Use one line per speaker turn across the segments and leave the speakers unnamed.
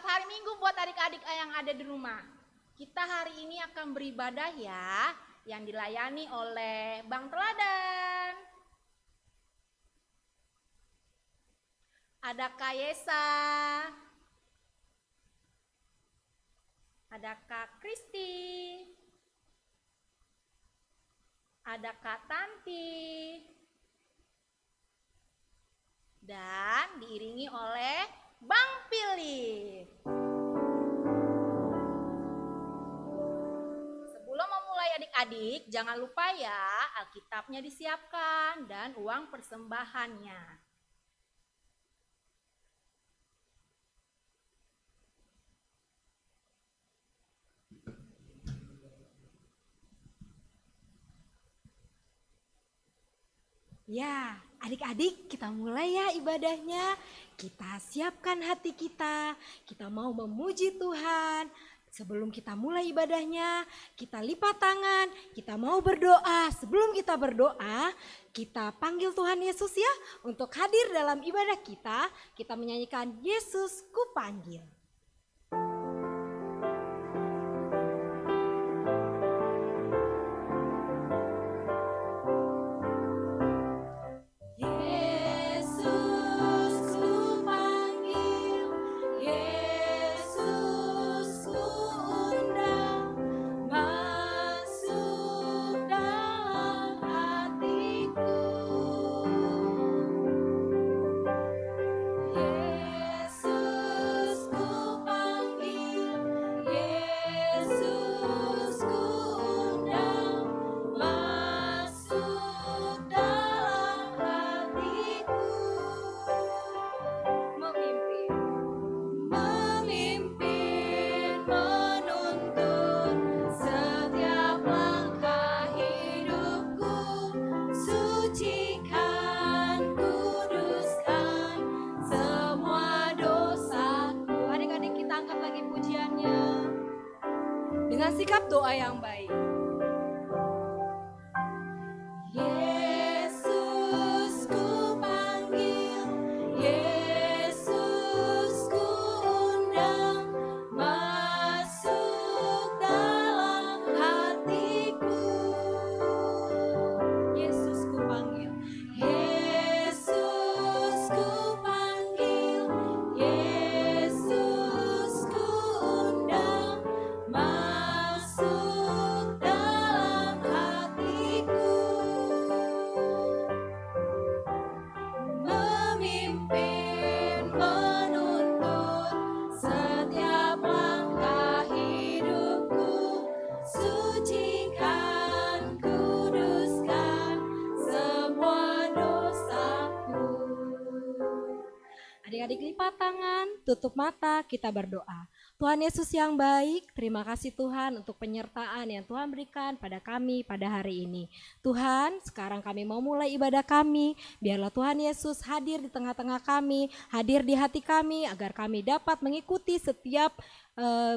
Selamat hari Minggu buat adik-adik yang ada di rumah. Kita hari ini akan beribadah ya, yang dilayani oleh Bang Teladan. Ada Kak Yesa, ada Kak Kristi, ada Kak Tanti, dan diiringi oleh Bang Pilih. Sebelum memulai adik-adik, jangan lupa ya Alkitabnya disiapkan dan uang persembahannya.
Ya, adik-adik kita mulai ya ibadahnya. Kita siapkan hati kita mau memuji Tuhan. Sebelum kita mulai ibadahnya, kita lipat tangan, kita mau berdoa. Sebelum kita berdoa, kita panggil Tuhan Yesus ya untuk hadir dalam ibadah kita. Kita menyanyikan Yesus ku panggil. Sikap doa yang baik. Yesus ku panggil, Yesus ku undang, masuk dalam hatiku. Yesus ku panggil, Yesus ku panggil, Yesus ku undang, masuk dalam hatiku, memimpin, menuntun setiap langkah hidupku, sucikan, kuduskan semua dosaku. Adik-adik lipat tangan, tutup mata, kita berdoa. Tuhan Yesus yang baik, terima kasih Tuhan untuk penyertaan yang Tuhan berikan pada kami pada hari ini. Tuhan, sekarang kami mau mulai ibadah kami, biarlah Tuhan Yesus hadir di tengah-tengah kami, hadir di hati kami, agar kami dapat mengikuti setiap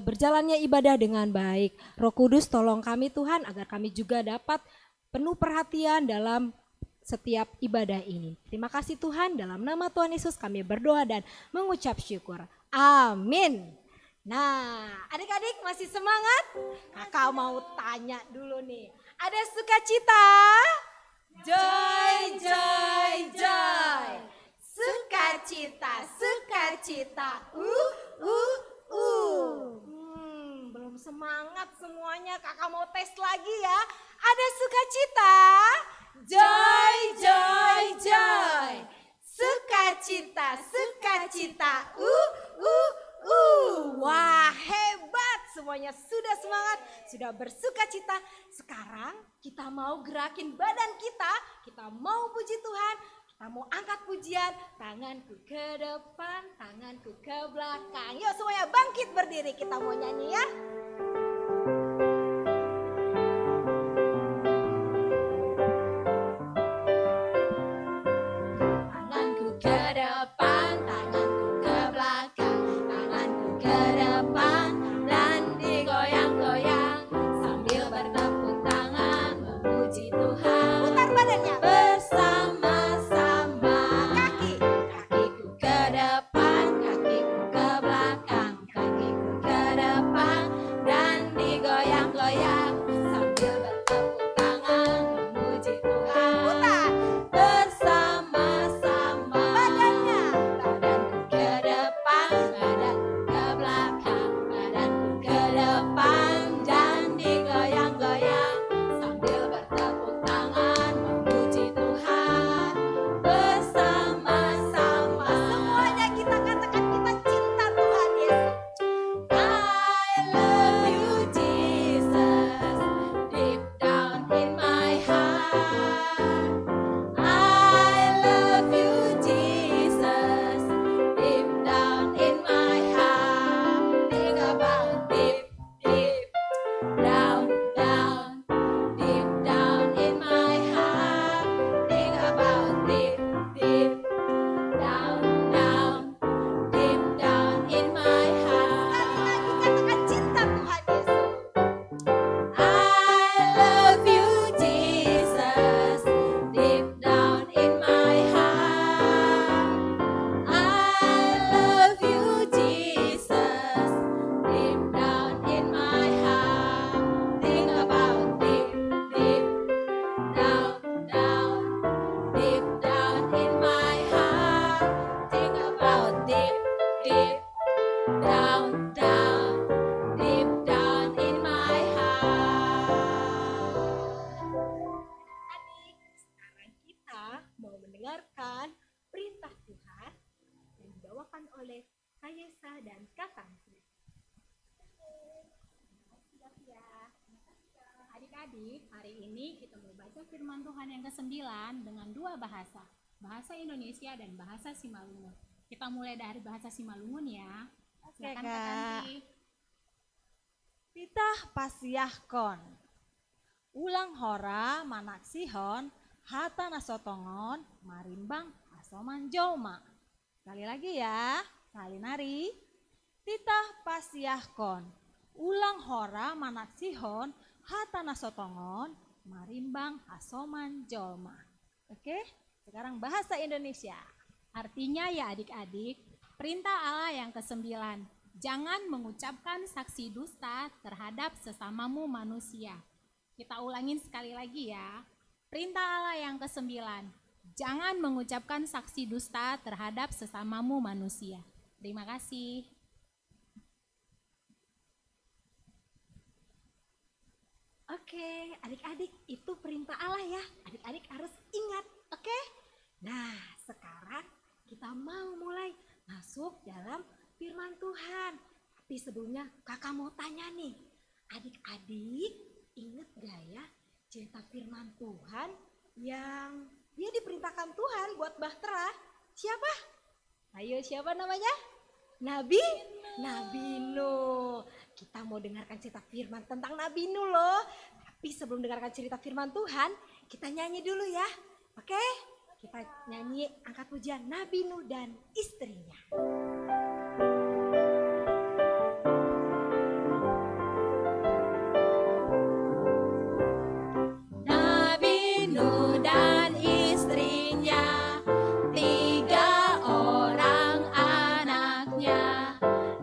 berjalannya ibadah dengan baik. Roh Kudus tolong kami Tuhan, agar kami juga dapat penuh perhatian dalam setiap ibadah ini. Terima kasih Tuhan, dalam nama Tuhan Yesus kami berdoa dan mengucap syukur. Amin. Nah, adik-adik masih semangat? Kakak mau tanya dulu nih. Ada sukacita? Joy, joy, joy. Sukacita, sukacita. Belum semangat semuanya. Kakak mau tes lagi ya. Ada sukacita? Joy, joy, joy. Sukacita, sukacita. Wah, hebat, semuanya sudah semangat, sudah bersukacita. Sekarang kita mau gerakin badan kita mau puji Tuhan, kita mau angkat pujian, tanganku ke depan, tanganku ke belakang. Yuk semuanya bangkit berdiri, kita mau nyanyi ya. Bersama-sama, kakiku ke depan, kakiku ke belakang, mendengarkan perintah Tuhan yang dibawakan oleh Kak Yesa dan Kak Tansi.
Adik-adik, hari ini kita mau baca firman Tuhan yang ke-9 dengan dua bahasa. Bahasa Indonesia dan bahasa Simalungun. Kita mulai dari bahasa Simalungun ya. Silakan Kak Tanti.
Pitah pasiahkon. Ulang hora manak sihon, hata nasotongon, marimbang asoman joma. Sekali lagi ya, sekali nari. Titah pasiahkon. Ulang hora manak sihon, hata nasotongon, marimbang asoman joma. Oke, sekarang bahasa Indonesia.
Artinya ya adik-adik, perintah Allah yang ke-9. Jangan mengucapkan saksi dusta terhadap sesamamu manusia. Kita ulangin sekali lagi ya. Perintah Allah yang ke-9. Jangan mengucapkan saksi dusta terhadap sesamamu manusia. Terima kasih.
Oke, adik-adik, itu perintah Allah ya. Adik-adik harus ingat, oke? Nah, sekarang kita mau mulai masuk dalam firman Tuhan. Tapi sebelumnya kakak mau tanya nih, adik-adik inget gak ya cerita firman Tuhan yang dia diperintahkan Tuhan buat Bahtera? Siapa? Ayo, siapa namanya? Nabi Nuh. Kita mau dengarkan cerita firman tentang Nabi Nuh loh. Tapi sebelum dengarkan cerita firman Tuhan, kita nyanyi dulu ya. Oke? Kita nyanyi angkat pujian Nabi Nuh dan istrinya.
Nabi Nuh dan istrinya, 3 orang anaknya,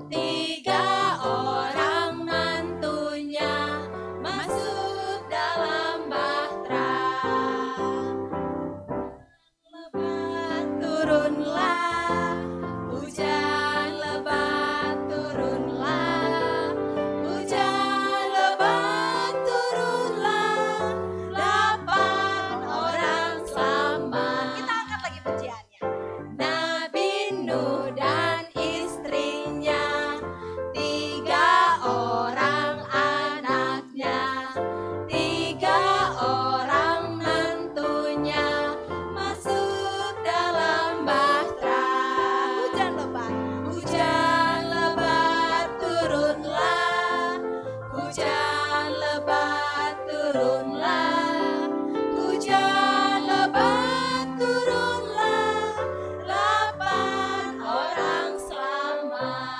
3 orang mantunya, masuk dalam bahtera. Lebat turunlah, hujan lebat turunlah, hujan lebat turunlah, 8 orang selamat.
Kita angkat lagi pujiannya.
Nabi Nuh dan istrinya, 3 orang anaknya, 3 orang mantunya, masuk dalam bahtera.
Hujan lebat.
Hujan lebat turunlah, hujan lebat turunlah, hujan lebat turunlah, 8 orang selamat.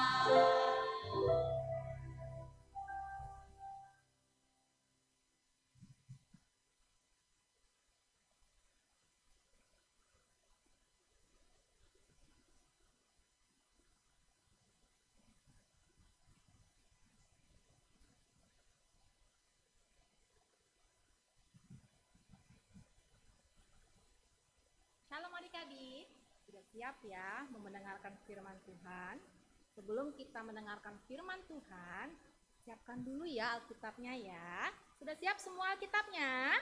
Shalom adik-adik, sudah siap ya mendengarkan firman Tuhan? Sebelum kita mendengarkan firman Tuhan, siapkan dulu ya Alkitabnya ya. Sudah siap semua Alkitabnya?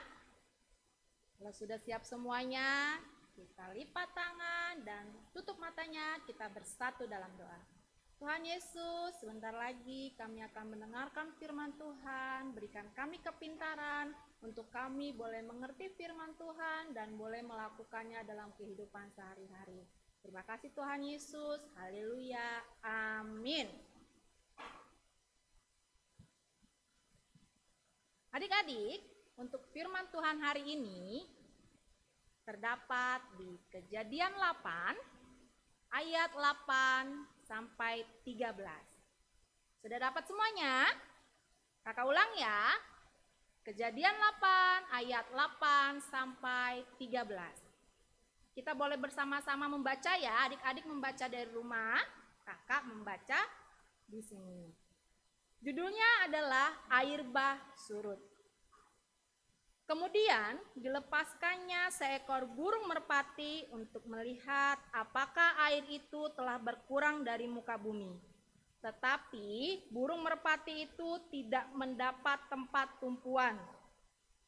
Kalau sudah siap semuanya, kita lipat tangan dan tutup matanya, kita bersatu dalam doa. Tuhan Yesus, sebentar lagi kami akan mendengarkan firman Tuhan. Berikan kami kepintaran untuk kami boleh mengerti firman Tuhan dan boleh melakukannya dalam kehidupan sehari-hari. Terima kasih Tuhan Yesus. Haleluya. Amin. Adik-adik, untuk firman Tuhan hari ini terdapat di Kejadian 8 ayat 8 sampai 13. Sudah dapat semuanya? Kakak ulang ya. Kejadian 8 ayat 8 sampai 13. Kita boleh bersama-sama membaca ya, adik-adik membaca dari rumah, kakak membaca di sini. Judulnya adalah Air Bah Surut. Kemudian dilepaskannya seekor burung merpati untuk melihat apakah air itu telah berkurang dari muka bumi. Tetapi burung merpati itu tidak mendapat tempat tumpuan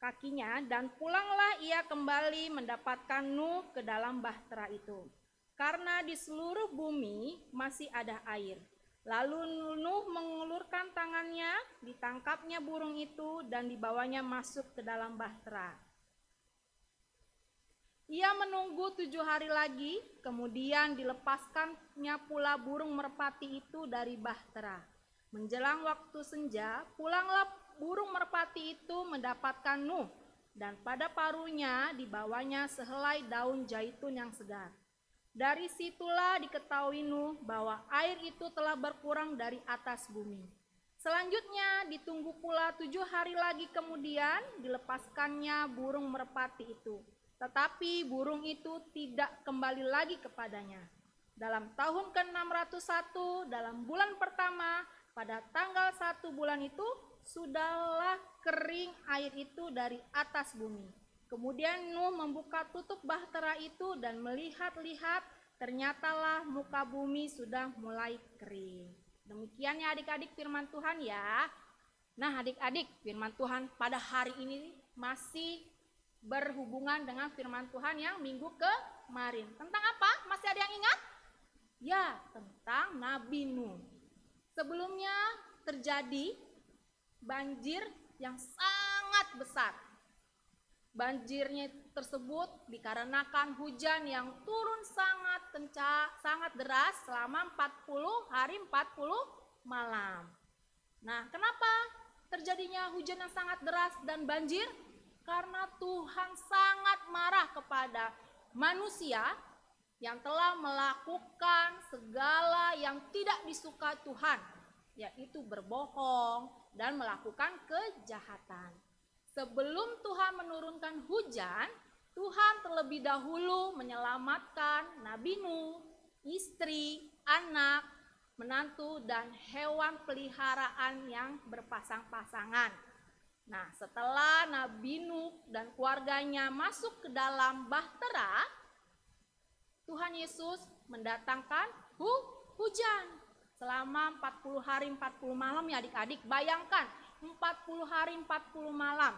kakinya dan pulanglah ia kembali mendapatkan Nuh ke dalam bahtera itu. Karena di seluruh bumi masih ada air. Lalu Nuh mengulurkan tangannya, ditangkapnya burung itu dan dibawanya masuk ke dalam bahtera. Ia menunggu 7 hari lagi, kemudian dilepaskannya pula burung merpati itu dari bahtera. Menjelang waktu senja, pulanglah burung merpati itu mendapatkan Nuh, dan pada paruhnya dibawanya sehelai daun zaitun yang segar. Dari situlah diketahui Nuh bahwa air itu telah berkurang dari atas bumi. Selanjutnya ditunggu pula 7 hari lagi kemudian dilepaskannya burung merpati itu. Tetapi burung itu tidak kembali lagi kepadanya. Dalam tahun ke-601, dalam bulan pertama, pada tanggal 1 bulan itu, sudahlah kering air itu dari atas bumi. Kemudian Nuh membuka tutup bahtera itu dan melihat-lihat, ternyatalah muka bumi sudah mulai kering. Demikian ya adik-adik firman Tuhan ya. Nah adik-adik, firman Tuhan pada hari ini masih berhubungan dengan firman Tuhan yang minggu kemarin. Tentang apa? Masih ada yang ingat? Ya, tentang Nabi Nuh. Sebelumnya terjadi banjir yang sangat besar. Banjirnya tersebut dikarenakan hujan yang turun sangat deras selama 40 hari 40 malam. Nah, kenapa terjadinya hujan yang sangat deras dan banjir? Karena Tuhan sangat marah kepada manusia yang telah melakukan segala yang tidak disuka Tuhan, yaitu berbohong dan melakukan kejahatan. Sebelum Tuhan menurunkan hujan, Tuhan terlebih dahulu menyelamatkan Nabi Nuh, istri, anak, menantu, dan hewan peliharaan yang berpasang-pasangan. Nah, setelah Nabi Nuh dan keluarganya masuk ke dalam bahtera, Tuhan Yesus mendatangkan hujan selama 40 hari 40 malam ya adik-adik. Bayangkan 40 hari 40 malam.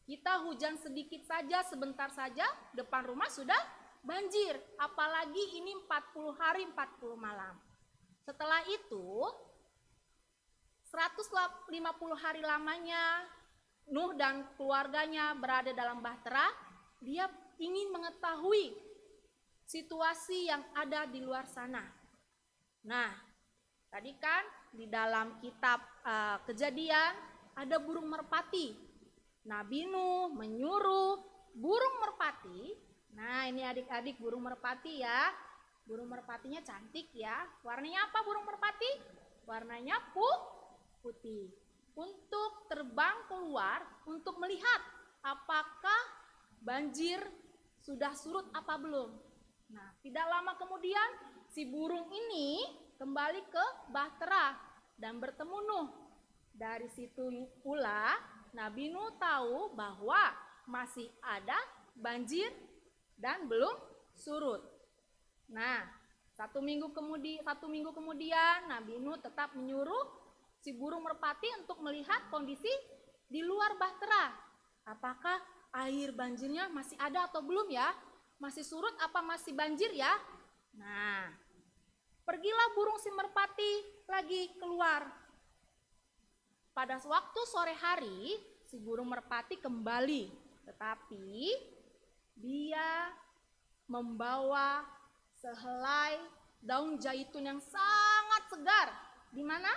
Kita hujan sedikit saja, sebentar saja depan rumah sudah banjir. Apalagi ini 40 hari 40 malam. Setelah itu 150 hari lamanya Nuh dan keluarganya berada dalam bahtera. Dia ingin mengetahui situasi yang ada di luar sana. Nah, tadi kan di dalam kitab Kejadian ada burung merpati. Nabi Nuh menyuruh burung merpati. Nah, ini adik-adik burung merpati ya. Burung merpatinya cantik ya. Warnanya apa burung merpati? Warnanya putih. Untuk terbang keluar untuk melihat apakah banjir sudah surut apa belum. Nah, tidak lama kemudian si burung ini kembali ke bahtera dan bertemu Nuh. Dari situ pula Nabi Nuh tahu bahwa masih ada banjir dan belum surut. Nah, satu minggu kemudian Nabi Nuh tetap menyuruh si burung merpati untuk melihat kondisi di luar bahtera. Apakah air banjirnya masih ada atau belum ya? Masih surut apa masih banjir ya? Nah, pergilah burung si merpati lagi keluar. Pada waktu sore hari, si burung merpati kembali. Tetapi dia membawa sehelai daun zaitun yang sangat segar. Di mana?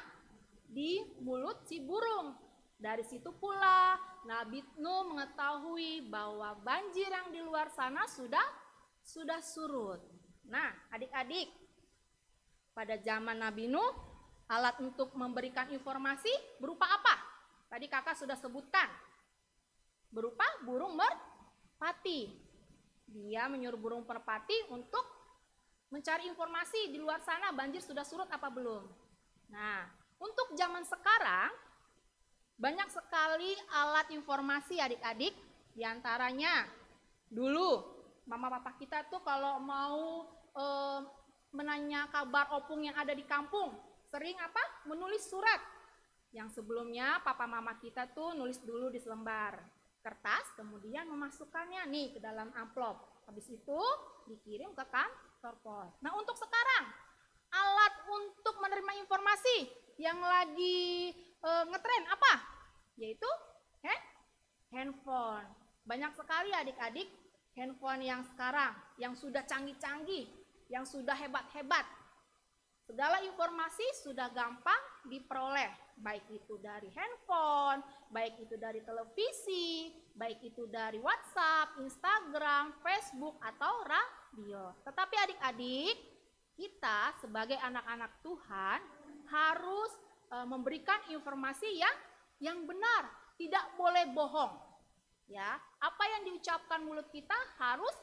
Di mulut si burung. Dari situ pula Nabi Nuh mengetahui bahwa banjir yang di luar sana sudah surut. Nah, adik-adik, pada zaman Nabi Nuh, alat untuk memberikan informasi berupa apa? Tadi kakak sudah sebutkan. Berupa burung merpati. Dia menyuruh burung merpati untuk mencari informasi di luar sana banjir sudah surut apa belum. Nah, untuk zaman sekarang, banyak sekali alat informasi adik-adik. Di antaranya, dulu mama papa kita tuh kalau mau menanya kabar opung yang ada di kampung, sering apa? Menulis surat. Yang sebelumnya papa mama kita tuh nulis dulu di selembar. kertas, kemudian memasukkannya nih ke dalam amplop. Habis itu dikirim ke kantor pos. Nah, untuk sekarang alat untuk menerima informasi yang lagi ngetren apa? Yaitu handphone. Banyak sekali adik-adik handphone yang sekarang, yang sudah canggih-canggih, yang sudah hebat-hebat. Segala informasi sudah gampang diperoleh, baik itu dari handphone, baik itu dari televisi, baik itu dari WhatsApp, Instagram, Facebook, atau radio. Tetapi adik-adik, kita sebagai anak-anak Tuhan harus memberikan informasi yang benar, tidak boleh bohong. Ya, apa yang diucapkan mulut kita harus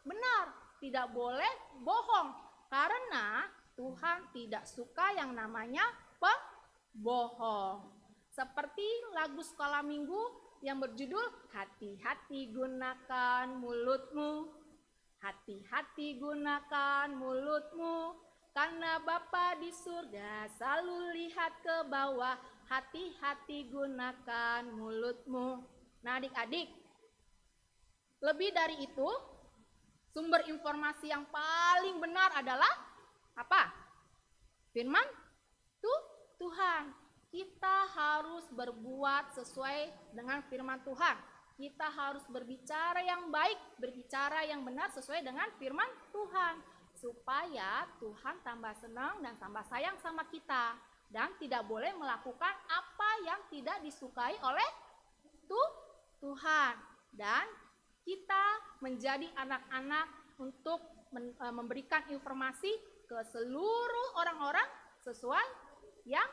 benar, tidak boleh bohong. Karena Tuhan tidak suka yang namanya pembohong. Seperti lagu sekolah minggu yang berjudul Hati-hati gunakan mulutmu, hati-hati gunakan mulutmu, karena Bapa di surga selalu lihat ke bawah. Hati-hati gunakan mulutmu. Nah adik-adik, lebih dari itu, sumber informasi yang paling benar adalah apa? Firman Tuhan. Kita harus berbuat sesuai dengan firman Tuhan. Kita harus berbicara yang baik, berbicara yang benar sesuai dengan firman Tuhan. Supaya Tuhan tambah senang dan tambah sayang sama kita. Dan tidak boleh melakukan apa yang tidak disukai oleh Tuhan. Dan kita menjadi anak-anak untuk memberikan informasi ke seluruh orang-orang sesuai yang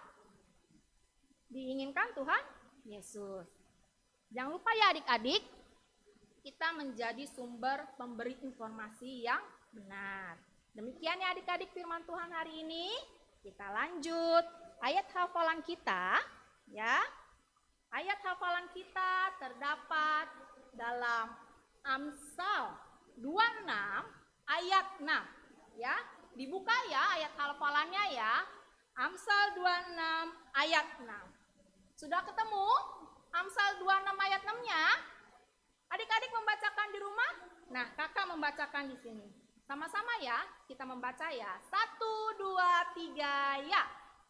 diinginkan Tuhan Yesus. Jangan lupa ya adik-adik, kita menjadi sumber pemberi informasi yang benar. Demikian ya adik-adik firman Tuhan hari ini. Kita lanjut ayat hafalan kita ya. Ayat hafalan kita terdapat dalam Amsal 26 ayat 6 ya. Dibuka ya ayat hafalannya ya. Amsal 26 ayat 6. Sudah ketemu Amsal 26 ayat 6-nya? Adik-adik membacakan di rumah? Nah, kakak membacakan di sini. Sama-sama ya, kita membaca ya. 1, 2, 3 ya.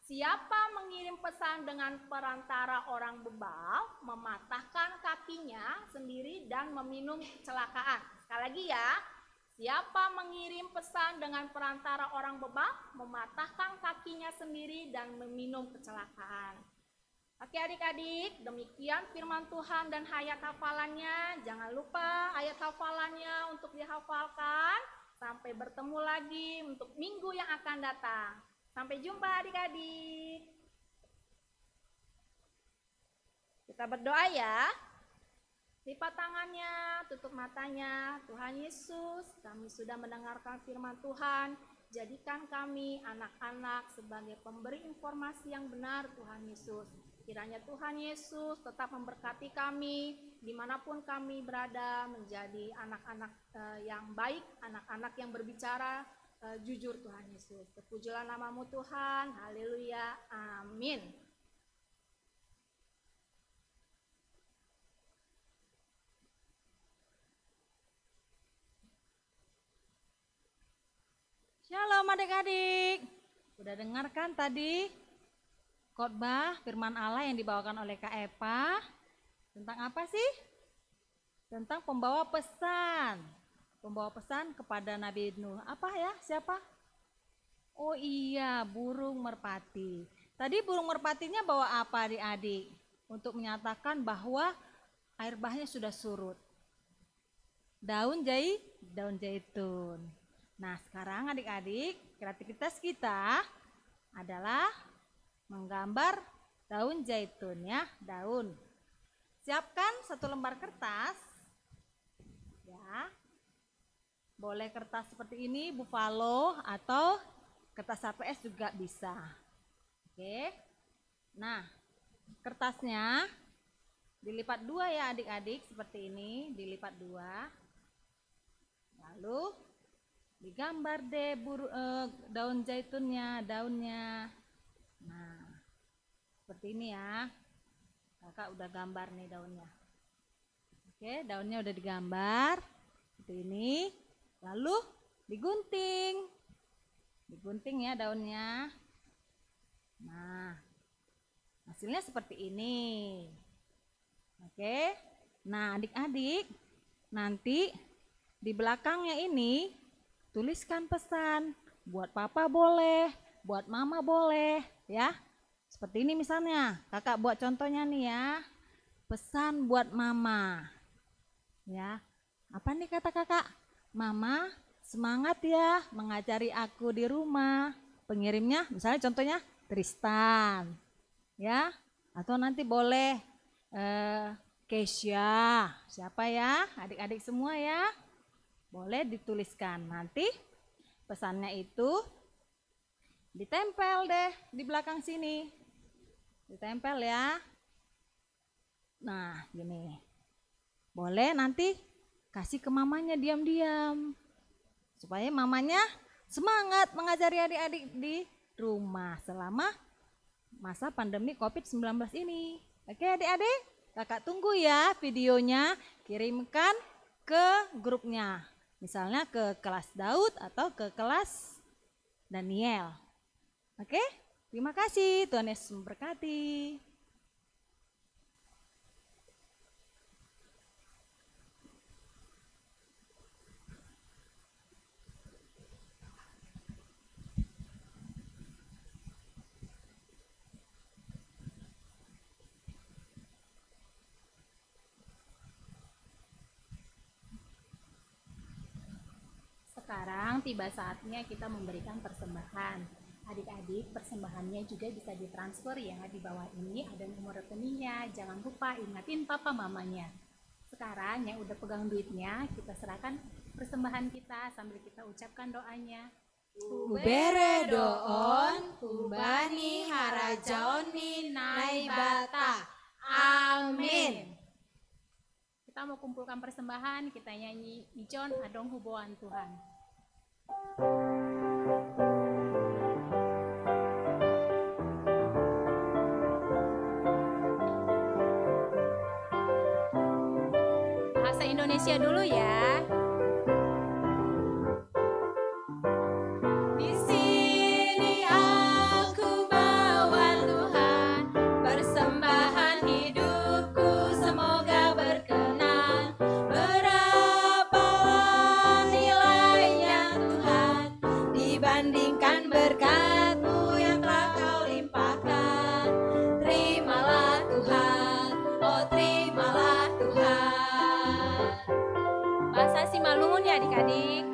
Siapa mengirim pesan dengan perantara orang bebal, mematahkan kakinya sendiri dan meminum kecelakaan. Sekali lagi ya. Siapa mengirim pesan dengan perantara orang bebal, mematahkan kakinya sendiri dan meminum kecelakaan. Oke adik-adik, demikian firman Tuhan dan ayat hafalannya. Jangan lupa ayat hafalannya untuk dihafalkan. Sampai bertemu lagi untuk minggu yang akan datang. Sampai jumpa adik-adik. Kita berdoa ya. Lipat tangannya, tutup matanya. Tuhan Yesus, kami sudah mendengarkan firman Tuhan. Jadikan kami anak-anak sebagai pemberi informasi yang benar Tuhan Yesus. Kiranya Tuhan Yesus tetap memberkati kami dimanapun kami berada, menjadi anak-anak yang baik, anak-anak yang berbicara jujur Tuhan Yesus. Terpujilah namamu Tuhan, haleluya, amin.
Shalom adik-adik. Udah dengarkan tadi khotbah firman Allah yang dibawakan oleh Kak Epa? Tentang apa sih? Tentang pembawa pesan. Pembawa pesan kepada Nabi Nuh. Apa ya? Siapa? Oh iya, burung merpati. Tadi burung merpatinya bawa apa adik-adik? Untuk menyatakan bahwa air bahnya sudah surut. Daun zaitun. Nah sekarang adik-adik, kreativitas kita adalah menggambar daun zaitun ya, daun. Siapkan 1 lembar kertas ya. Boleh kertas seperti ini, buffalo, atau kertas HPS juga bisa. Oke. Nah, kertasnya dilipat 2 ya adik-adik, seperti ini, dilipat 2. Lalu digambar deh daun zaitunnya, daunnya. Nah, seperti ini ya. Kakak udah gambar nih daunnya. Oke, daunnya udah digambar seperti ini. Lalu digunting. Digunting ya daunnya. Nah, hasilnya seperti ini. Oke. Nah, adik-adik, nanti di belakangnya ini tuliskan pesan. Buat papa boleh, buat mama boleh, ya. Seperti ini misalnya. Kakak buat contohnya nih ya. Pesan buat mama. Ya. Apa nih kata kakak? Mama, semangat ya mengajari aku di rumah. Pengirimnya misalnya contohnya Tristan. Ya. Atau nanti boleh Kesya. Siapa ya? Adik-adik semua ya. Boleh dituliskan. Nanti pesannya itu ditempel deh di belakang sini. Ditempel ya. Nah, gini. Boleh nanti kasih ke mamanya diam-diam. Supaya mamanya semangat mengajari adik-adik di rumah selama masa pandemi COVID-19 ini. Oke adik-adik, kakak tunggu ya videonya, kirimkan ke grupnya. Misalnya ke kelas Daud atau ke kelas Daniel. Oke, terima kasih. Tuhan Yesus memberkati.
Sekarang tiba saatnya kita memberikan persembahan. Adik-adik, persembahannya juga bisa ditransfer ya. Di bawah ini ada nomor rekeningnya. Jangan lupa ingatin papa mamanya. Sekarang yang udah pegang duitnya, kita serahkan persembahan kita sambil kita ucapkan doanya.
Ubere doon, ubani harajaoni naibata. Amin.
Kita mau kumpulkan persembahan, kita nyanyi Ijon Adong Huboan Tuhan. Bahasa Indonesia dulu ya. Di sini aku bawa Tuhan, persembahan hidupku semoga berkenan. Berapalah nilainya Tuhan dibandingkan berkat-Mu yang telah Kau limpahkan. Terimalah Tuhan, oh terimalah Tuhan. Bahasa Simalungun ya adik-adik.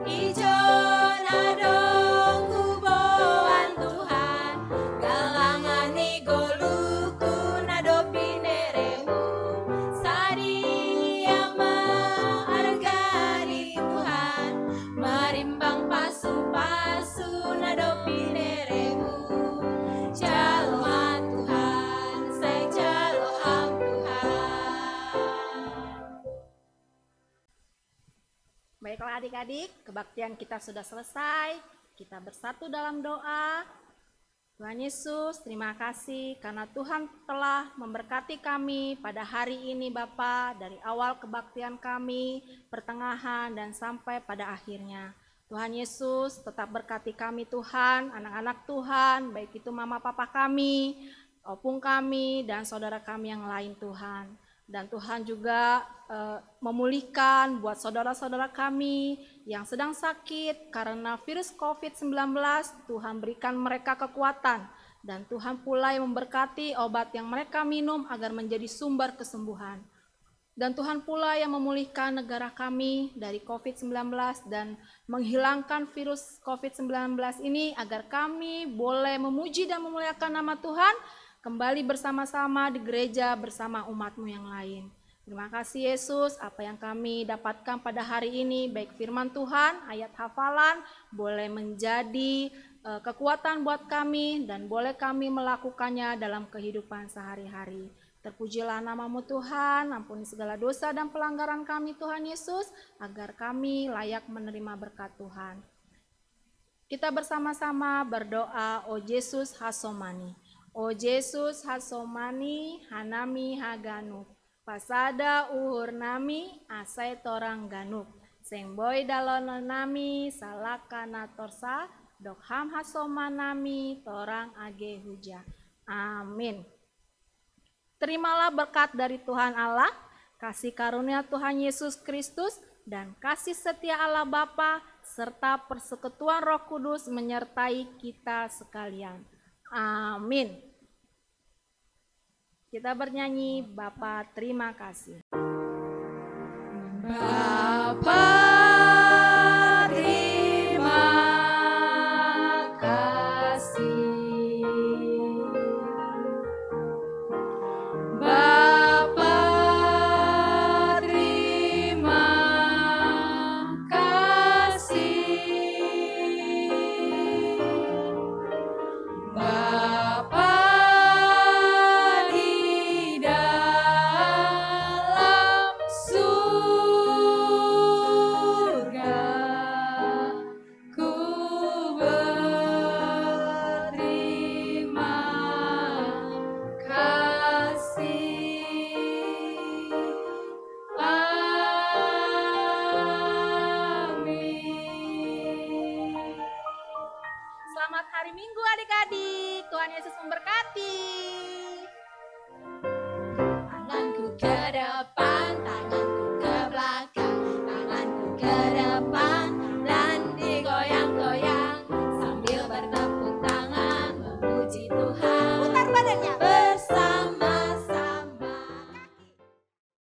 Ijon adong huboan Tuhan, galangan ni goluku nado pineremu. Sadia maargani Tuhan, marimbang pasu-pasu nado pineremu. Jalohan Tuhan, saya jalohan Tuhan.
Baiklah adik-adik, kebaktian kita sudah selesai. Kita bersatu dalam doa. Tuhan Yesus, terima kasih karena Tuhan telah memberkati kami pada hari ini Bapa, dari awal kebaktian kami, pertengahan dan sampai pada akhirnya. Tuhan Yesus tetap berkati kami Tuhan, anak-anak Tuhan, baik itu mama papa kami, opung kami dan saudara kami yang lain Tuhan. Dan Tuhan juga memulihkan buat saudara-saudara kami yang sedang sakit karena virus COVID-19. Tuhan berikan mereka kekuatan dan Tuhan pula yang memberkati obat yang mereka minum agar menjadi sumber kesembuhan. Dan Tuhan pula yang memulihkan negara kami dari COVID-19 dan menghilangkan virus COVID-19 ini agar kami boleh memuji dan memuliakan nama Tuhan kembali bersama-sama di gereja bersama umat-Mu yang lain. Terima kasih Yesus, apa yang kami dapatkan pada hari ini, baik firman Tuhan, ayat hafalan, boleh menjadi kekuatan buat kami dan boleh kami melakukannya dalam kehidupan sehari-hari. Terpujilah nama-Mu Tuhan, ampuni segala dosa dan pelanggaran kami Tuhan Yesus, agar kami layak menerima berkat Tuhan. Kita bersama-sama berdoa, O Yesus Hasomani. O Yesus hasomani hanami haganuk. Pasada uhur nami asai torang ganuk. Seng boy dalono nami salakana torsa. Dokham hasomanami torang age huja. Amin. Terimalah berkat dari Tuhan Allah, kasih karunia Tuhan Yesus Kristus, dan kasih setia Allah Bapa, serta persekutuan Roh Kudus menyertai kita sekalian. Amin. Kita bernyanyi, Bapa terima kasih.
Bapa terima kasih. Bapa terima kasih. Bapa di dalam surga, ku berterima kasih. Amin.
Selamat hari Minggu adik-adik, Tuhan Yesus memberkati.
Tanganku ke depan, tanganku ke belakang, tanganku ke depan.